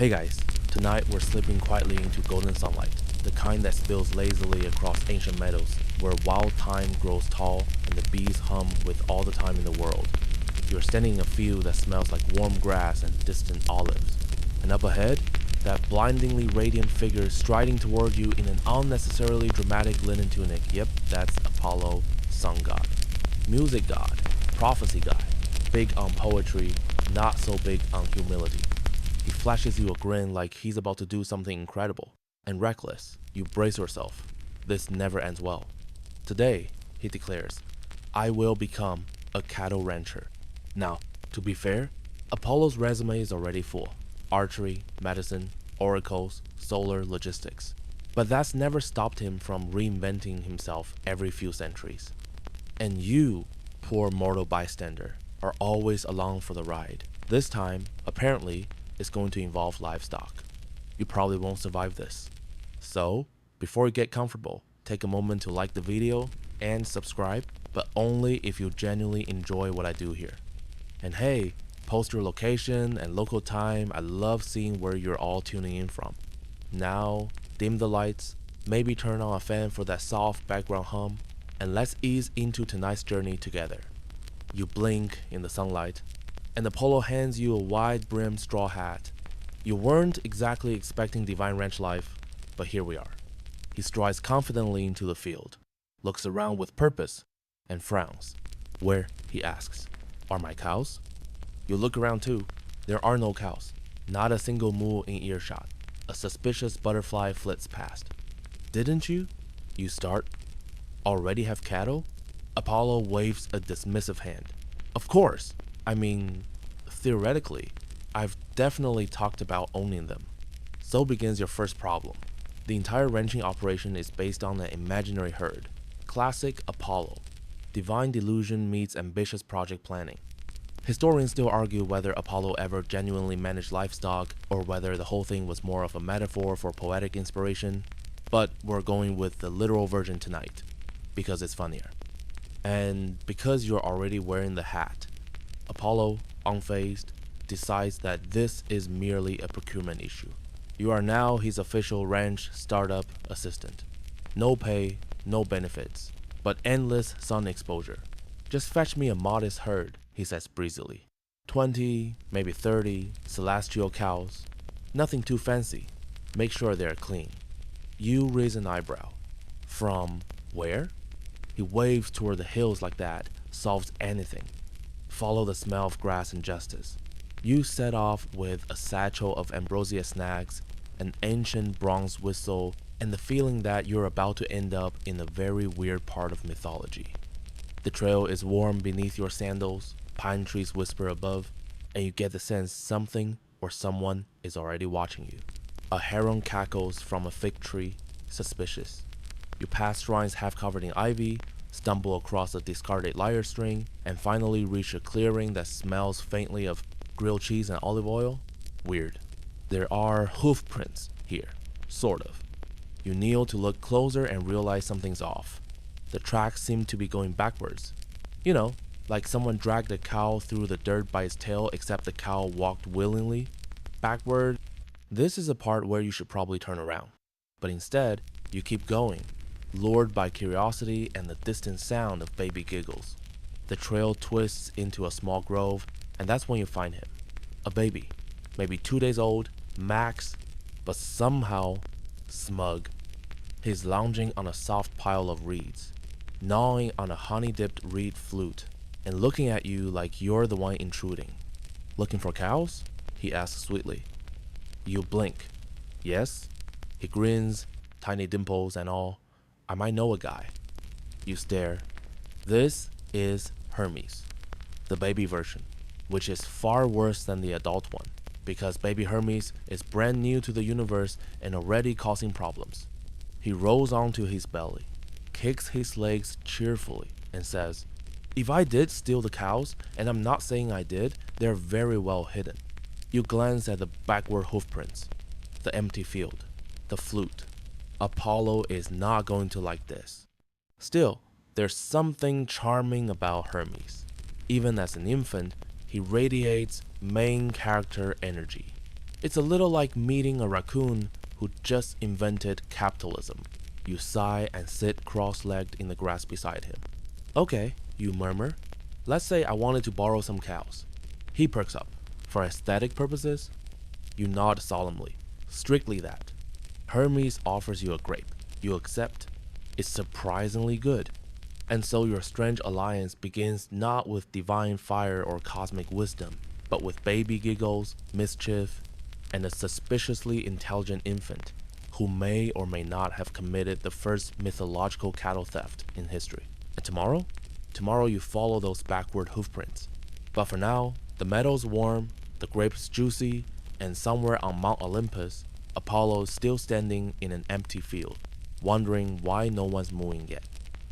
Hey guys, tonight we're slipping quietly into golden sunlight, the kind that spills lazily across ancient meadows, where wild thyme grows tall and the bees hum with all the time in the world. You're standing in a field that smells like warm grass and distant olives. And up ahead, that blindingly radiant figure striding toward you in an unnecessarily dramatic linen tunic. Yep, that's Apollo, sun god. Music god, prophecy guy, big on poetry, not so big on humility. He flashes you a grin like he's about to do something incredible and reckless. You brace yourself. This never ends well. Today, he declares, I will become a cattle rancher. Now, to be fair, Apollo's resume is already full. Archery, medicine, oracles, solar logistics. But that's never stopped him from reinventing himself every few centuries. And you, poor mortal bystander, are always along for the ride. This time, apparently, it's going to involve livestock. You probably won't survive this. So, before you get comfortable, take a moment to like the video and subscribe, but only if you genuinely enjoy what I do here. And hey, post your location and local time. I love seeing where you're all tuning in from. Now, dim the lights, maybe turn on a fan for that soft background hum, and let's ease into tonight's journey together. You blink in the sunlight, and Apollo hands you a wide-brimmed straw hat. You weren't exactly expecting divine ranch life, but here we are. He strides confidently into the field, looks around with purpose, and frowns. Where, he asks, are my cows? You look around too. There are no cows. Not a single moo in earshot. A suspicious butterfly flits past. Didn't you? You start. Already have cattle? Apollo waves a dismissive hand. Of course. I mean, theoretically, I've definitely talked about owning them. So begins your first problem. The entire ranching operation is based on an imaginary herd. Classic Apollo. Divine delusion meets ambitious project planning. Historians still argue whether Apollo ever genuinely managed livestock or whether the whole thing was more of a metaphor for poetic inspiration, but we're going with the literal version tonight, because it's funnier. And because you're already wearing the hat, Apollo, unfazed, decides that this is merely a procurement issue. You are now his official ranch startup assistant. No pay, no benefits, but endless sun exposure. Just fetch me a modest herd, he says breezily. 20, maybe 30 celestial cows. Nothing too fancy. Make sure they're clean. You raise an eyebrow. From where? He waves toward the hills like that solves anything. Follow the smell of grass and justice. You set off with a satchel of ambrosia snacks, an ancient bronze whistle, and the feeling that you're about to end up in a very weird part of mythology. The trail is warm beneath your sandals, pine trees whisper above, and you get the sense something or someone is already watching you. A heron cackles from a fig tree, suspicious. You pass shrines half covered in ivy, stumble across a discarded lyre string, and finally reach a clearing that smells faintly of grilled cheese and olive oil. Weird. There are hoofprints here, sort of. You kneel to look closer and realize something's off. The tracks seem to be going backwards. You know, like someone dragged a cow through the dirt by its tail except the cow walked willingly. Backward. This is a part where you should probably turn around. But instead, you keep going, lured by curiosity and the distant sound of baby giggles. The trail twists into a small grove, and that's when you find him. A baby, maybe 2 days old, max, but somehow smug. He's lounging on a soft pile of reeds, gnawing on a honey-dipped reed flute, and looking at you like you're the one intruding. Looking for cows? He asks sweetly. You blink. Yes? He grins, tiny dimples and all. I might know a guy. You stare. This is Hermes, the baby version, which is far worse than the adult one, because baby Hermes is brand new to the universe and already causing problems. He rolls onto his belly, kicks his legs cheerfully, and says, If I did steal the cows, and I'm not saying I did, they're very well hidden. You glance at the backward hoofprints, the empty field, the flute. Apollo is not going to like this. Still, there's something charming about Hermes. Even as an infant, he radiates main character energy. It's a little like meeting a raccoon who just invented capitalism. You sigh and sit cross-legged in the grass beside him. Okay, you murmur. Let's say I wanted to borrow some cows. He perks up. For aesthetic purposes? You nod solemnly. Strictly that. Hermes offers you a grape. You accept. It's surprisingly good. And so your strange alliance begins not with divine fire or cosmic wisdom, but with baby giggles, mischief, and a suspiciously intelligent infant who may or may not have committed the first mythological cattle theft in history. And tomorrow? Tomorrow you follow those backward hoofprints. But for now, the meadow's warm, the grapes juicy, and somewhere on Mount Olympus, Apollo is still standing in an empty field, wondering why no one's mooing yet.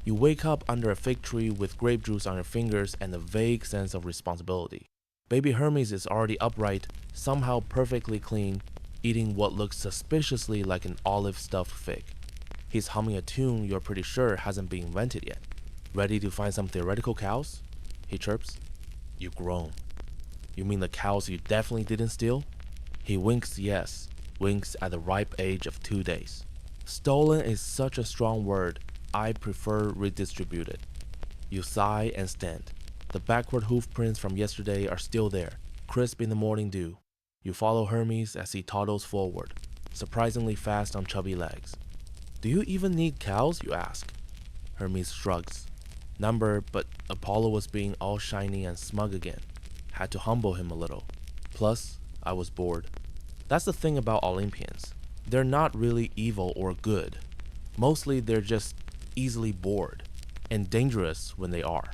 You wake up under a fig tree with grape juice on your fingers and a vague sense of responsibility. Baby Hermes is already upright, somehow perfectly clean, eating what looks suspiciously like an olive stuffed fig. He's humming a tune you're pretty sure hasn't been invented yet. Ready to find some theoretical cows? He chirps. You groan. You mean the cows you definitely didn't steal? He winks yes, winks at the ripe age of 2 days. Stolen is such a strong word, I prefer redistributed. You sigh and stand. The backward hoofprints from yesterday are still there, crisp in the morning dew. You follow Hermes as he toddles forward, surprisingly fast on chubby legs. Do you even need cows, you ask? Hermes shrugs. Number, but Apollo was being all shiny and smug again. Had to humble him a little. Plus, I was bored. That's the thing about Olympians. They're not really evil or good. Mostly they're just easily bored, and dangerous when they are.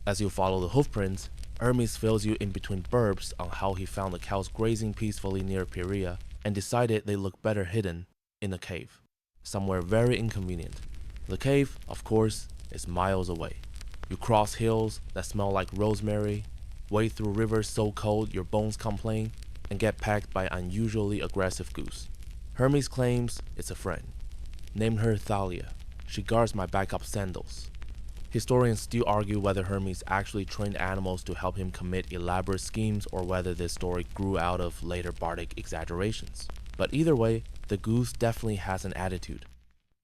As you follow the hoofprints, Hermes fills you in between burps on how he found the cows grazing peacefully near Perea and decided they look better hidden in a cave, somewhere very inconvenient. The cave, of course, is miles away. You cross hills that smell like rosemary, wade through rivers so cold your bones complain, and get packed by unusually aggressive goose. Hermes claims it's a friend. Named her Thalia. She guards my backup sandals. Historians still argue whether Hermes actually trained animals to help him commit elaborate schemes or whether this story grew out of later bardic exaggerations. But either way, the goose definitely has an attitude.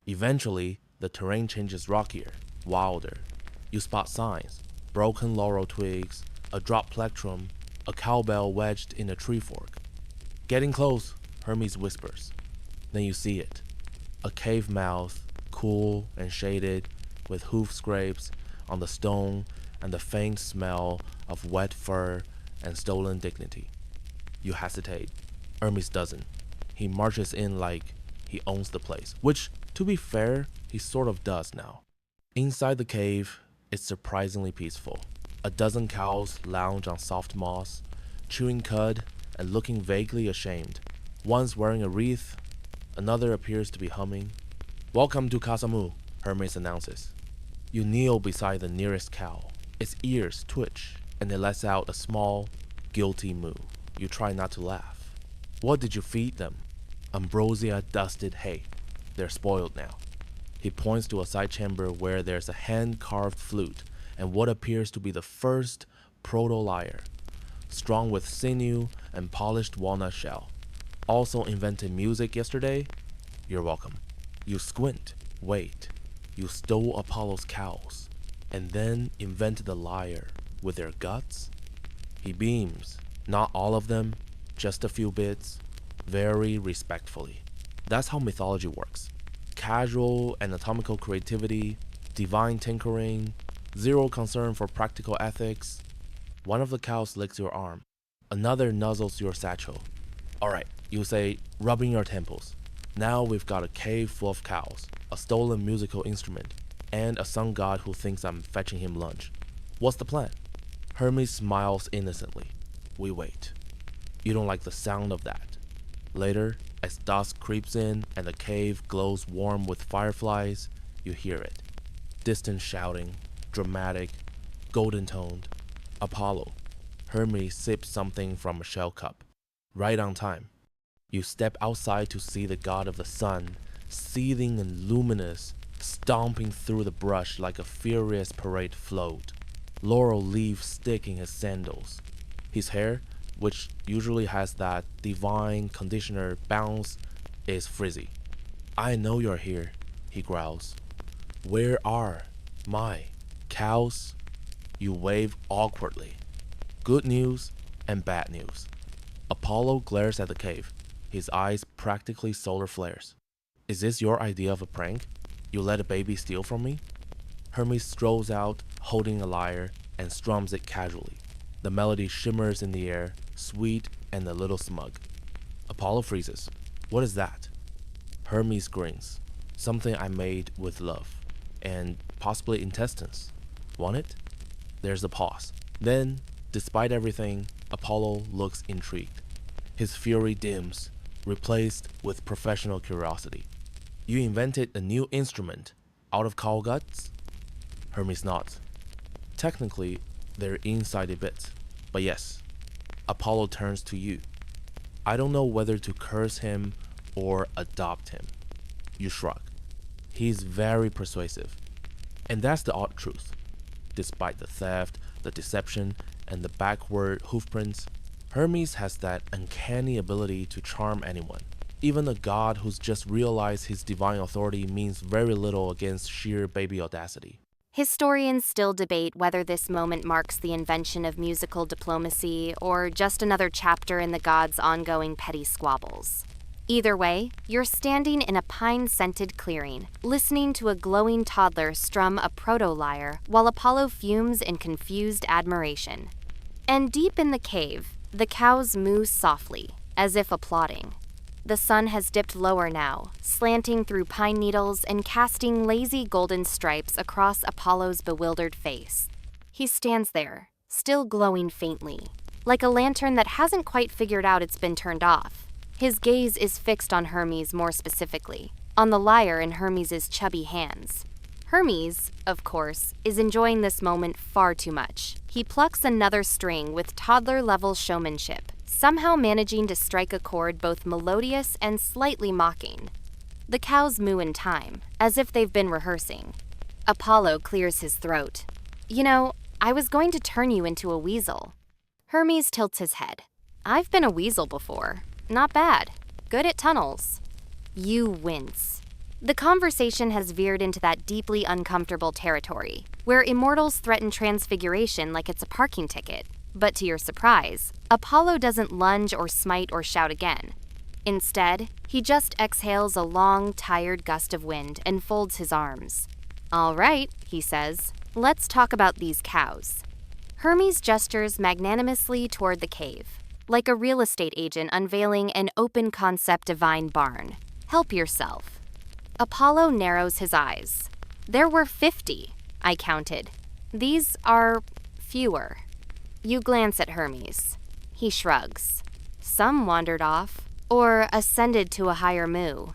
Eventually, the terrain changes rockier, wilder. You spot signs, broken laurel twigs, a dropped plectrum, a cowbell wedged in a tree fork. Getting close, Hermes whispers. Then you see it. A cave mouth, cool and shaded, with hoof scrapes on the stone and the faint smell of wet fur and stolen dignity. You hesitate. Hermes doesn't. He marches in like he owns the place, which, to be fair, he sort of does now. Inside the cave, it's surprisingly peaceful. A dozen cows lounge on soft moss, chewing cud and looking vaguely ashamed. One's wearing a wreath, another appears to be humming. Welcome to Kasamu, Hermes announces. You kneel beside the nearest cow. Its ears twitch, and it lets out a small, guilty moo. You try not to laugh. What did you feed them? Ambrosia-dusted hay. They're spoiled now. He points to a side chamber where there's a hand-carved flute and what appears to be the first proto-lyre, strung with sinew and polished walnut shell. Also invented music yesterday? You're welcome. You squint, wait. You stole Apollo's cows, and then invented the lyre with their guts? He beams. Not all of them, just a few bits, very respectfully. That's how mythology works. Casual anatomical creativity, divine tinkering, zero concern for practical ethics. One of the cows licks your arm. Another nuzzles your satchel. Alright, you say, rubbing your temples. Now we've got a cave full of cows, a stolen musical instrument, and a sun god who thinks I'm fetching him lunch. What's the plan? Hermes smiles innocently. We wait. You don't like the sound of that. Later, as dusk creeps in and the cave glows warm with fireflies, you hear it. Distant shouting, dramatic, golden-toned. Apollo. Hermes sips something from a shell cup. Right on time. You step outside to see the god of the sun, seething and luminous, stomping through the brush like a furious parade float. Laurel leaves stick in his sandals. His hair, which usually has that divine conditioner bounce, is frizzy. I know you're here, he growls. Where are my cows? You wave awkwardly. Good news and bad news. Apollo glares at the cave, his eyes practically solar flares. Is this your idea of a prank? You let a baby steal from me? Hermes strolls out, holding a lyre, and strums it casually. The melody shimmers in the air, sweet and a little smug. Apollo freezes. What is that? Hermes grins. Something I made with love. And possibly intestines. Want it? There's a pause. Then, despite everything, Apollo looks intrigued. His fury dims, replaced with professional curiosity. You invented a new instrument out of cow guts? Hermes nods. Technically, they're inside bits, but yes. Apollo turns to you. I don't know whether to curse him or adopt him. You shrug. He's very persuasive. And that's the odd truth. Despite the theft, the deception, and the backward hoofprints, Hermes has that uncanny ability to charm anyone. Even a god who's just realized his divine authority means very little against sheer baby audacity. Historians still debate whether this moment marks the invention of musical diplomacy or just another chapter in the gods' ongoing petty squabbles. Either way, you're standing in a pine-scented clearing, listening to a glowing toddler strum a proto-lyre while Apollo fumes in confused admiration. And deep in the cave, the cows moo softly, as if applauding. The sun has dipped lower now, slanting through pine needles and casting lazy golden stripes across Apollo's bewildered face. He stands there, still glowing faintly, like a lantern that hasn't quite figured out it's been turned off. His gaze is fixed on Hermes more specifically, on the lyre in Hermes's chubby hands. Hermes, of course, is enjoying this moment far too much. He plucks another string with toddler-level showmanship, somehow managing to strike a chord both melodious and slightly mocking. The cows moo in time, as if they've been rehearsing. Apollo clears his throat. You know, I was going to turn you into a weasel. Hermes tilts his head. I've been a weasel before. Not bad. Good at tunnels. You wince. The conversation has veered into that deeply uncomfortable territory, where immortals threaten transfiguration like it's a parking ticket. But to your surprise, Apollo doesn't lunge or smite or shout again. Instead, he just exhales a long, tired gust of wind and folds his arms. All right, he says, let's talk about these cows. Hermes gestures magnanimously toward the cave, like a real estate agent unveiling an open-concept divine barn. Help yourself. Apollo narrows his eyes. There were 50, I counted. These are fewer. You glance at Hermes. He shrugs. Some wandered off, or ascended to a higher moo.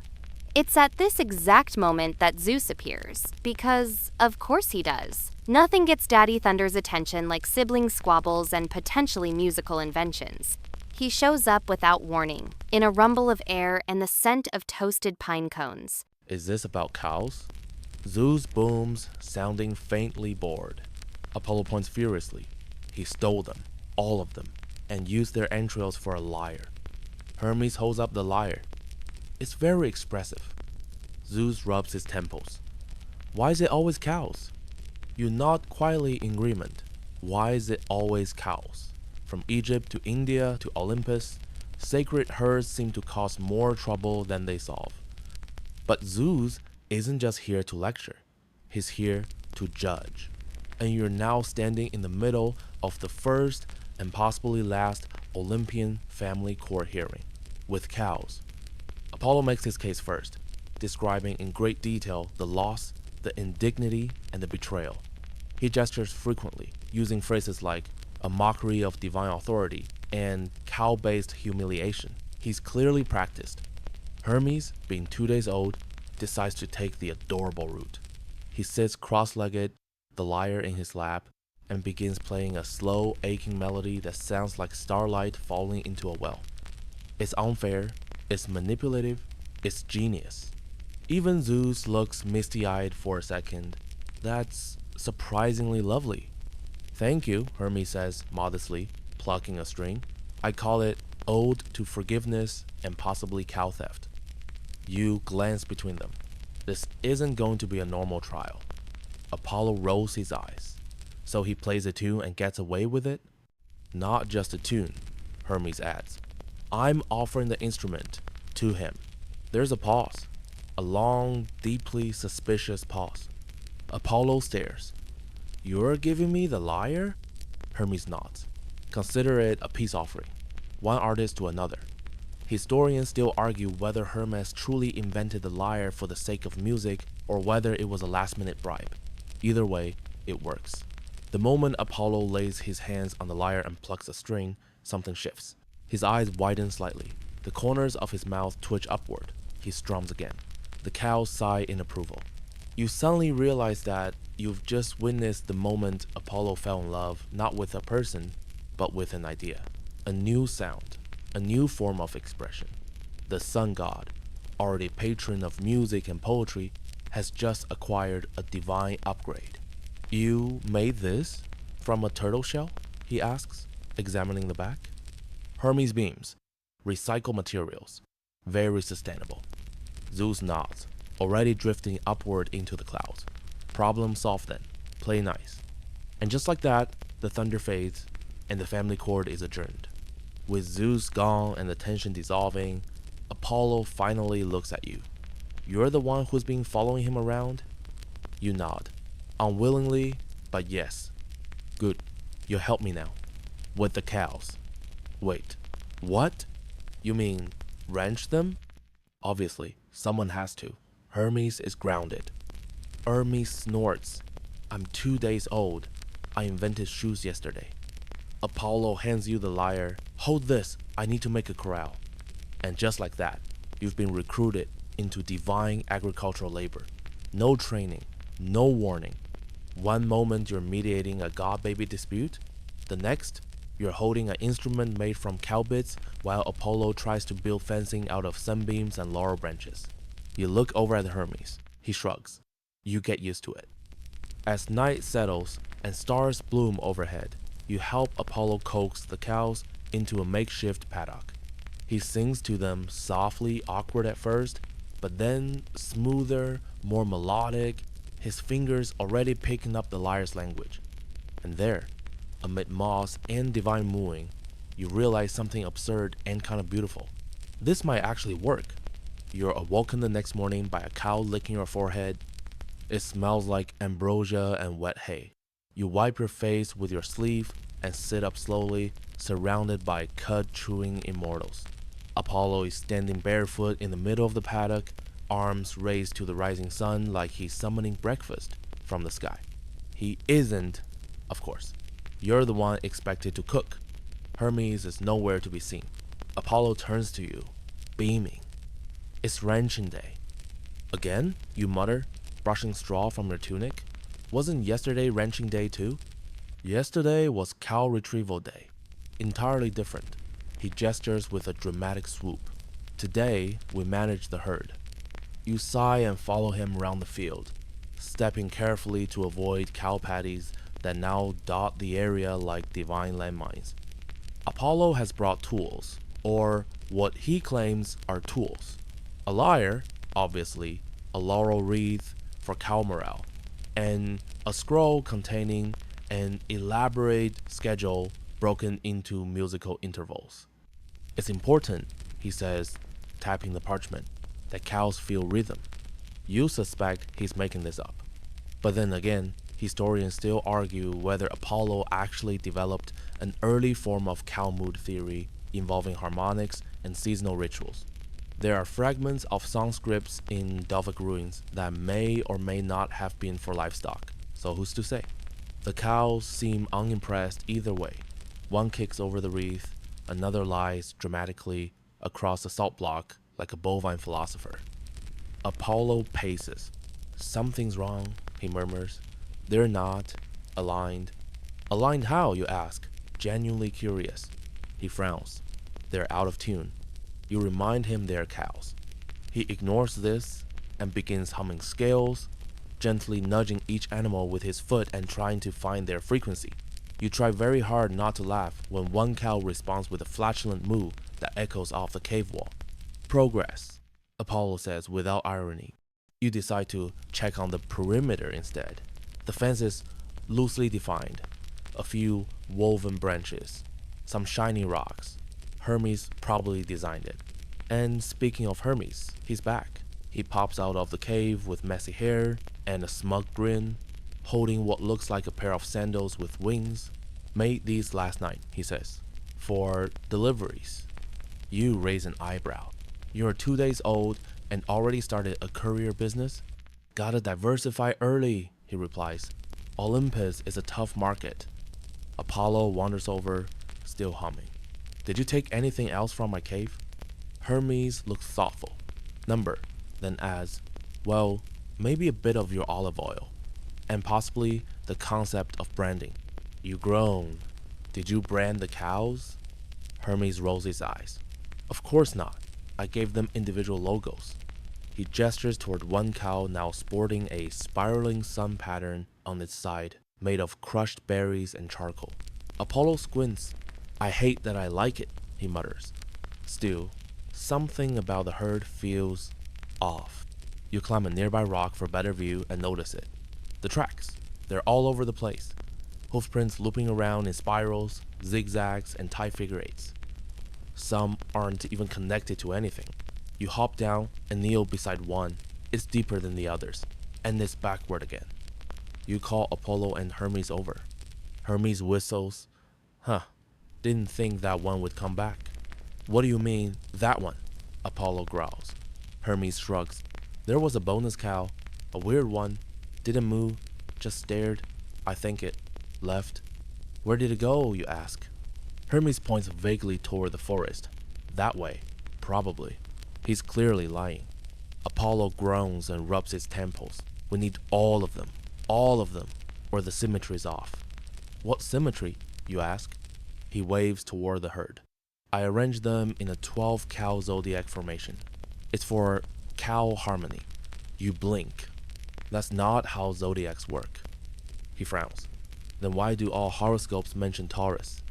It's at this exact moment that Zeus appears, because of course he does. Nothing gets Daddy Thunder's attention like sibling squabbles and potentially musical inventions. He shows up without warning, in a rumble of air and the scent of toasted pine cones. Is this about cows? Zeus booms, sounding faintly bored. Apollo points furiously. He stole them, all of them, and used their entrails for a lyre. Hermes holds up the lyre. It's very expressive. Zeus rubs his temples. Why is it always cows? You nod quietly in agreement. Why is it always cows? From Egypt to India to Olympus, sacred herds seem to cause more trouble than they solve. But Zeus isn't just here to lecture. He's here to judge. And you're now standing in the middle of the first and possibly last Olympian family court hearing, with cows. Apollo makes his case first, describing in great detail the loss, the indignity, and the betrayal. He gestures frequently, using phrases like a mockery of divine authority and cow-based humiliation. He's clearly practiced. Hermes, being 2 days old, decides to take the adorable route. He sits cross-legged, the lyre in his lap, and begins playing a slow, aching melody that sounds like starlight falling into a well. It's unfair, it's manipulative, it's genius. Even Zeus looks misty-eyed for a second. That's surprisingly lovely. Thank you, Hermes says modestly, plucking a string. I call it Ode to Forgiveness and Possibly Cow Theft. You glance between them. This isn't going to be a normal trial. Apollo rolls his eyes. So he plays a tune and gets away with it? Not just a tune, Hermes adds. I'm offering the instrument to him. There's a pause. A long, deeply suspicious pause. Apollo stares. You're giving me the lyre? Hermes nods. Consider it a peace offering. One artist to another. Historians still argue whether Hermes truly invented the lyre for the sake of music or whether it was a last-minute bribe. Either way, it works. The moment Apollo lays his hands on the lyre and plucks a string, something shifts. His eyes widen slightly. The corners of his mouth twitch upward. He strums again. The cows sigh in approval. You suddenly realize that you've just witnessed the moment Apollo fell in love not with a person, but with an idea. A new sound, a new form of expression. The sun god, already patron of music and poetry, has just acquired a divine upgrade. You made this from a turtle shell? He asks, examining the back. Hermes beams. Recycled materials. Very sustainable. Zeus nods, already drifting upward into the clouds. Problem solved then. Play nice. And just like that, the thunder fades, and the family court is adjourned. With Zeus gone and the tension dissolving, Apollo finally looks at you. You're the one who's been following him around? You nod. Unwillingly, but yes. Good. You'll help me now. With the cows. Wait. What? You mean wrench them? Obviously, someone has to. Hermes is grounded. Hermes snorts. I'm 2 days old. I invented shoes yesterday. Apollo hands you the lyre. Hold this, I need to make a corral. And just like that, you've been recruited into divine agricultural labor. No training, no warning. One moment you're mediating a god-baby dispute, the next, you're holding an instrument made from cow bits while Apollo tries to build fencing out of sunbeams and laurel branches. You look over at Hermes. He shrugs. You get used to it. As night settles and stars bloom overhead, you help Apollo coax the cows into a makeshift paddock. He sings to them softly, awkward at first, but then smoother, more melodic, his fingers already picking up the lyre's language. And there, amid moss and divine mooing, you realize something absurd and kind of beautiful. This might actually work. You're awoken the next morning by a cow licking your forehead. It smells like ambrosia and wet hay. You wipe your face with your sleeve and sit up slowly, surrounded by cud-chewing immortals. Apollo is standing barefoot in the middle of the paddock, arms raised to the rising sun like he's summoning breakfast from the sky. He isn't, of course. You're the one expected to cook. Hermes is nowhere to be seen. Apollo turns to you, beaming. It's wrenching day. Again? You mutter, brushing straw from your tunic. Wasn't yesterday wrenching day too? Yesterday was cow retrieval day. Entirely different. He gestures with a dramatic swoop. Today, we manage the herd. You sigh and follow him around the field, stepping carefully to avoid cow patties that now dot the area like divine landmines. Apollo has brought tools, or what he claims are tools. A lyre, obviously, a laurel wreath for cow morale, and a scroll containing an elaborate schedule broken into musical intervals. It's important, he says, tapping the parchment, that cows feel rhythm. You suspect he's making this up. But then again, historians still argue whether Apollo actually developed an early form of cow mood theory involving harmonics and seasonal rituals. There are fragments of song scripts in Delphic ruins that may or may not have been for livestock, so who's to say? The cows seem unimpressed either way. One kicks over the wreath, another lies dramatically across a salt block like a bovine philosopher. Apollo paces. Something's wrong, he murmurs. They're not aligned. Aligned how, you ask, genuinely curious. He frowns. They're out of tune. You remind him they're cows. He ignores this and begins humming scales, gently nudging each animal with his foot and trying to find their frequency. You try very hard not to laugh when one cow responds with a flatulent moo that echoes off the cave wall. Progress, Apollo says without irony. You decide to check on the perimeter instead. The fence is loosely defined, a few woven branches, some shiny rocks. Hermes probably designed it. And speaking of Hermes, he's back. He pops out of the cave with messy hair and a smug grin, holding what looks like a pair of sandals with wings. Made these last night, he says, for deliveries. You raise an eyebrow. You're 2 days old and already started a courier business? Gotta diversify early, he replies. Olympus is a tough market. Apollo wanders over, still humming. Did you take anything else from my cave? Hermes looks thoughtful. Number, then adds, well, maybe a bit of your olive oil, and possibly the concept of branding. You groan. Did you brand the cows? Hermes rolls his eyes. Of course not. I gave them individual logos. He gestures toward one cow now sporting a spiraling sun pattern on its side, made of crushed berries and charcoal. Apollo squints. I hate that I like it, he mutters. Still, something about the herd feels off. You climb a nearby rock for better view and notice it. The tracks. They're all over the place. Hoofprints looping around in spirals, zigzags, and tight figure eights. Some aren't even connected to anything. You hop down and kneel beside one. It's deeper than the others, and it's backward again. You call Apollo and Hermes over. Hermes whistles. Huh, didn't think that one would come back. What do you mean, that one? Apollo growls. Hermes shrugs. There was a bonus cow, a weird one. Didn't move, just stared. I think it left. Where did it go, you ask? Hermes points vaguely toward the forest. That way, probably. He's clearly lying. Apollo groans and rubs his temples. We need all of them, or the symmetry's off. What symmetry, you ask? He waves toward the herd. I arrange them in a 12-cow zodiac formation. It's for cow harmony. You blink. That's not how zodiacs work. He frowns. Then why do all horoscopes mention Taurus?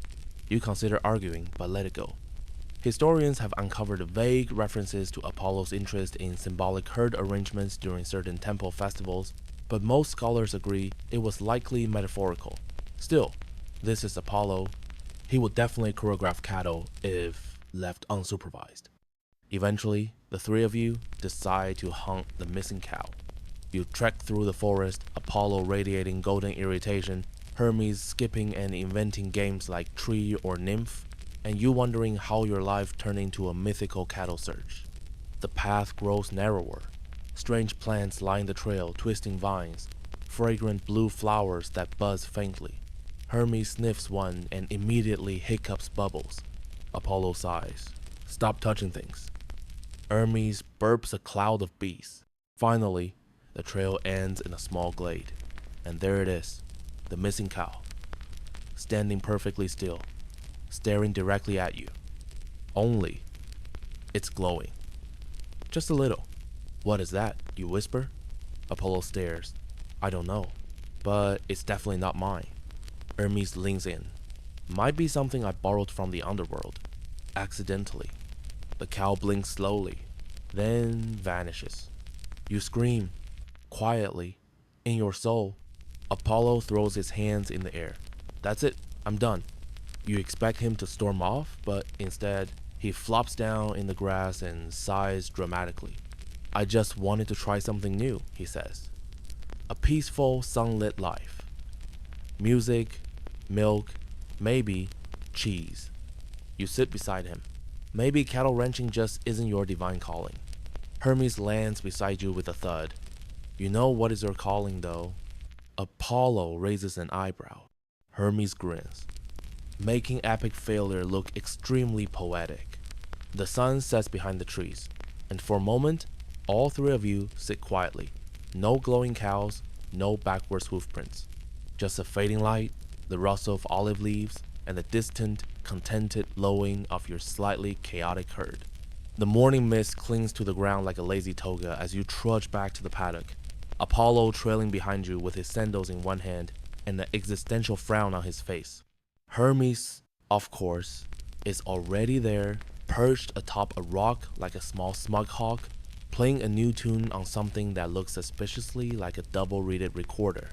You consider arguing, but let it go. Historians have uncovered vague references to Apollo's interest in symbolic herd arrangements during certain temple festivals, but most scholars agree it was likely metaphorical. Still, this is Apollo. He would definitely choreograph cattle if left unsupervised. Eventually, the three of you decide to hunt the missing cow. You trek through the forest, Apollo radiating golden irritation, Hermes skipping and inventing games like Tree or Nymph, and you wondering how your life turned into a mythical cattle search. The path grows narrower. Strange plants line the trail, twisting vines, fragrant blue flowers that buzz faintly. Hermes sniffs one and immediately hiccups bubbles. Apollo sighs. Stop touching things. Hermes burps a cloud of bees. Finally, the trail ends in a small glade. And there it is, the missing cow, standing perfectly still, staring directly at you. Only, it's glowing. Just a little. What is that, you whisper? Apollo stares. I don't know, but it's definitely not mine. Hermes leans in. Might be something I borrowed from the underworld. Accidentally. The cow blinks slowly, then vanishes. You scream, quietly, in your soul. Apollo throws his hands in the air. That's it, I'm done. You expect him to storm off, but instead, he flops down in the grass and sighs dramatically. I just wanted to try something new, he says. A peaceful, sunlit life. Music, milk, maybe cheese. You sit beside him. Maybe cattle ranching just isn't your divine calling. Hermes lands beside you with a thud. You know what is your calling, though. Apollo raises an eyebrow. Hermes grins, making epic failure look extremely poetic. The sun sets behind the trees, and for a moment, all three of you sit quietly. No glowing cows, no backwards hoofprints. Just a fading light, the rustle of olive leaves, and the distant, contented lowing of your slightly chaotic herd. The morning mist clings to the ground like a lazy toga as you trudge back to the paddock. Apollo trailing behind you with his sandals in one hand, and an existential frown on his face. Hermes, of course, is already there, perched atop a rock like a small smug hawk, playing a new tune on something that looks suspiciously like a double-reeded recorder.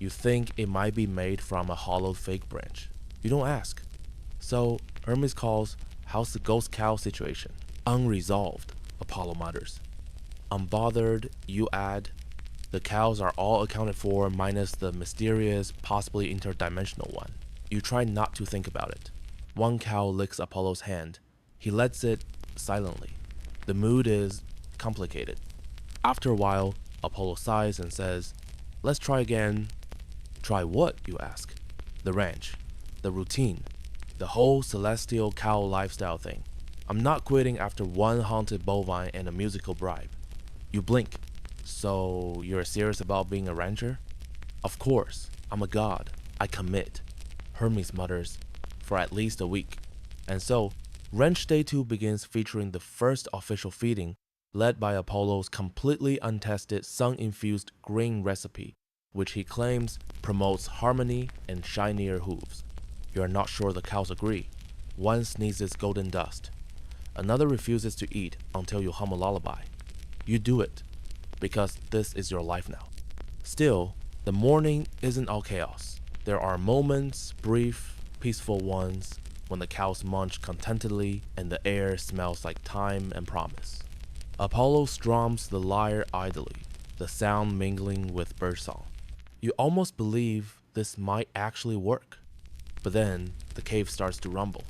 You think it might be made from a hollowed fig branch. You don't ask. So Hermes calls, "How's the ghost cow situation?" "Unresolved," Apollo mutters. "Unbothered," you add. "The cows are all accounted for minus the mysterious, possibly interdimensional one." You try not to think about it. One cow licks Apollo's hand. He lets it silently. The mood is complicated. After a while, Apollo sighs and says, "Let's try again." "Try what?" you ask. "The ranch. The routine. The whole celestial cow lifestyle thing. I'm not quitting after one haunted bovine and a musical bribe." You blink. "So you're serious about being a rancher?" "Of course. I'm a god. I commit." Hermes mutters, "For at least a week." And so, Ranch Day 2 begins featuring the first official feeding, led by Apollo's completely untested sun-infused grain recipe, which he claims promotes harmony and shinier hooves. You are not sure the cows agree. One sneezes golden dust. Another refuses to eat until you hum a lullaby. You do it, because this is your life now. Still, the morning isn't all chaos. There are moments, brief, peaceful ones, when the cows munch contentedly and the air smells like time and promise. Apollo strums the lyre idly, the sound mingling with birdsong. You almost believe this might actually work. But then, the cave starts to rumble.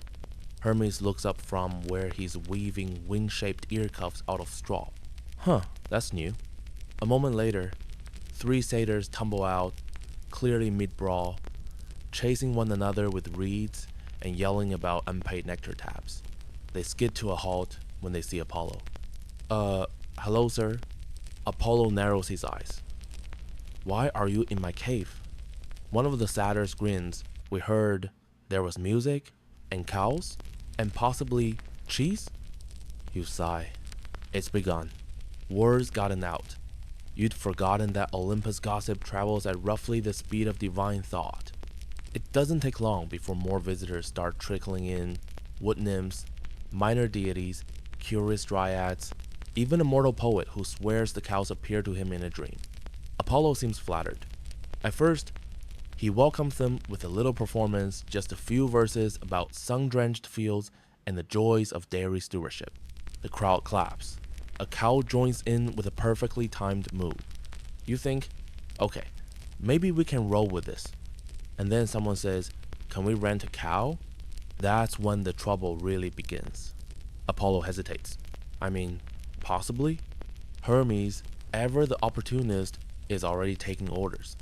Hermes looks up from where he's weaving wing-shaped ear cuffs out of straw. Huh, that's new. A moment later, 3 satyrs tumble out, clearly mid-brawl, chasing one another with reeds and yelling about unpaid nectar tabs. They skid to a halt when they see Apollo. Hello, sir?" Apollo narrows his eyes. "Why are you in my cave?" One of the satyrs grins. "We heard there was music, and cows, and possibly cheese?" You sigh. It's begun. Word's gotten out. You'd forgotten that Olympus gossip travels at roughly the speed of divine thought. It doesn't take long before more visitors start trickling in: wood nymphs, minor deities, curious dryads, even a mortal poet who swears the cows appear to him in a dream. Apollo seems flattered. At first, he welcomes them with a little performance, just a few verses about sun-drenched fields and the joys of dairy stewardship. The crowd claps. A cow joins in with a perfectly timed move. You think, okay, maybe we can roll with this. And then someone says, "Can we rent a cow?" That's when the trouble really begins. Apollo hesitates. I mean, possibly? Hermes, ever the opportunist, is already taking orders.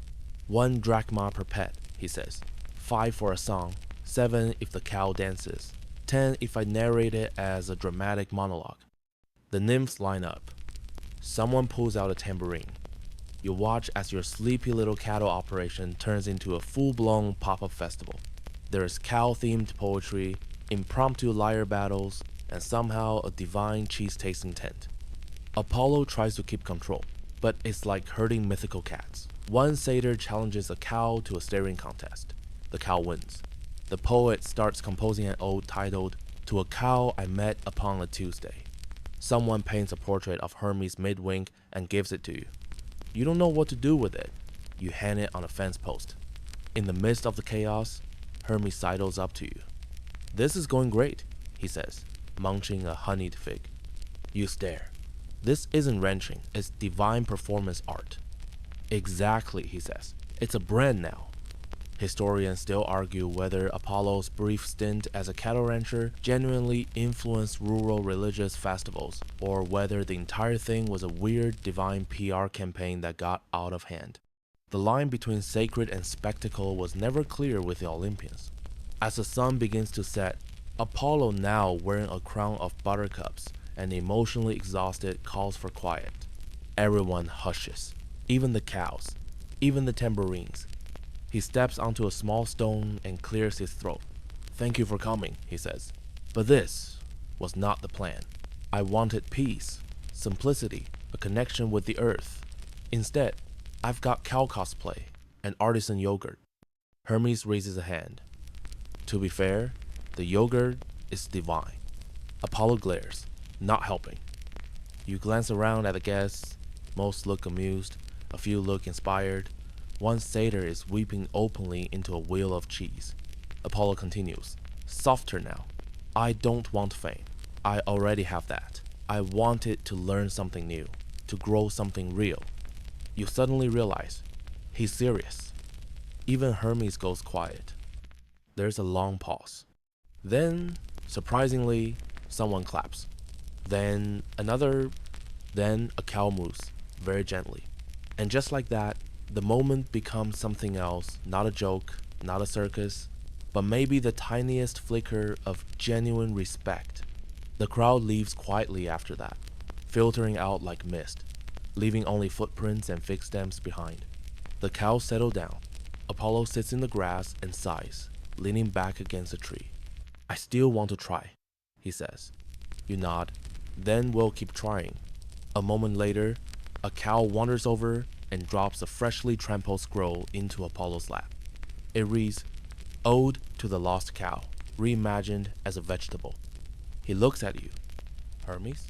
1 drachma per pet, he says. 5 for a song, 7 if the cow dances, 10 if I narrate it as a dramatic monologue. The nymphs line up. Someone pulls out a tambourine. You watch as your sleepy little cattle operation turns into a full-blown pop-up festival. There is cow-themed poetry, impromptu lyre battles, and somehow a divine cheese-tasting tent. Apollo tries to keep control, but it's like herding mythical cats. One satyr challenges a cow to a staring contest. The cow wins. The poet starts composing an ode titled, "To a Cow I Met Upon a Tuesday." Someone paints a portrait of Hermes mid-wink and gives it to you. You don't know what to do with it. You hang it on a fence post. In the midst of the chaos, Hermes sidles up to you. "This is going great," he says, munching a honeyed fig. You stare. "This isn't ranching, it's divine performance art." "Exactly," he says. "It's a brand now." Historians still argue whether Apollo's brief stint as a cattle rancher genuinely influenced rural religious festivals, or whether the entire thing was a weird divine PR campaign that got out of hand. The line between sacred and spectacle was never clear with the Olympians. As the sun begins to set, Apollo, now wearing a crown of buttercups and emotionally exhausted, calls for quiet. Everyone hushes, even the cows, even the tambourines. He steps onto a small stone and clears his throat. "Thank you for coming," he says. "But this was not the plan. I wanted peace, simplicity, a connection with the earth. Instead, I've got cow cosplay and artisan yogurt." Hermes raises a hand. To be fair, the yogurt is divine. Apollo glares, not helping. You glance around at the guests. Most look amused, a few look inspired. One satyr is weeping openly into a wheel of cheese. Apollo continues, softer now. I don't want fame. I already have that. I want it to learn something new, to grow something real. You suddenly realize, he's serious. Even Hermes goes quiet. There's a long pause. Then, surprisingly, someone claps. Then another, then a cow moves, very gently. And just like that, the moment becomes something else, not a joke, not a circus, but maybe the tiniest flicker of genuine respect. The crowd leaves quietly after that, filtering out like mist, leaving only footprints and fig stems behind. The cows settle down. Apollo sits in the grass and sighs, leaning back against a tree. I still want to try, he says. You nod. Then we'll keep trying. A moment later, a cow wanders over and drops a freshly trampled scroll into Apollo's lap. It reads, Ode to the Lost Cow, reimagined as a vegetable. He looks at you. Hermes?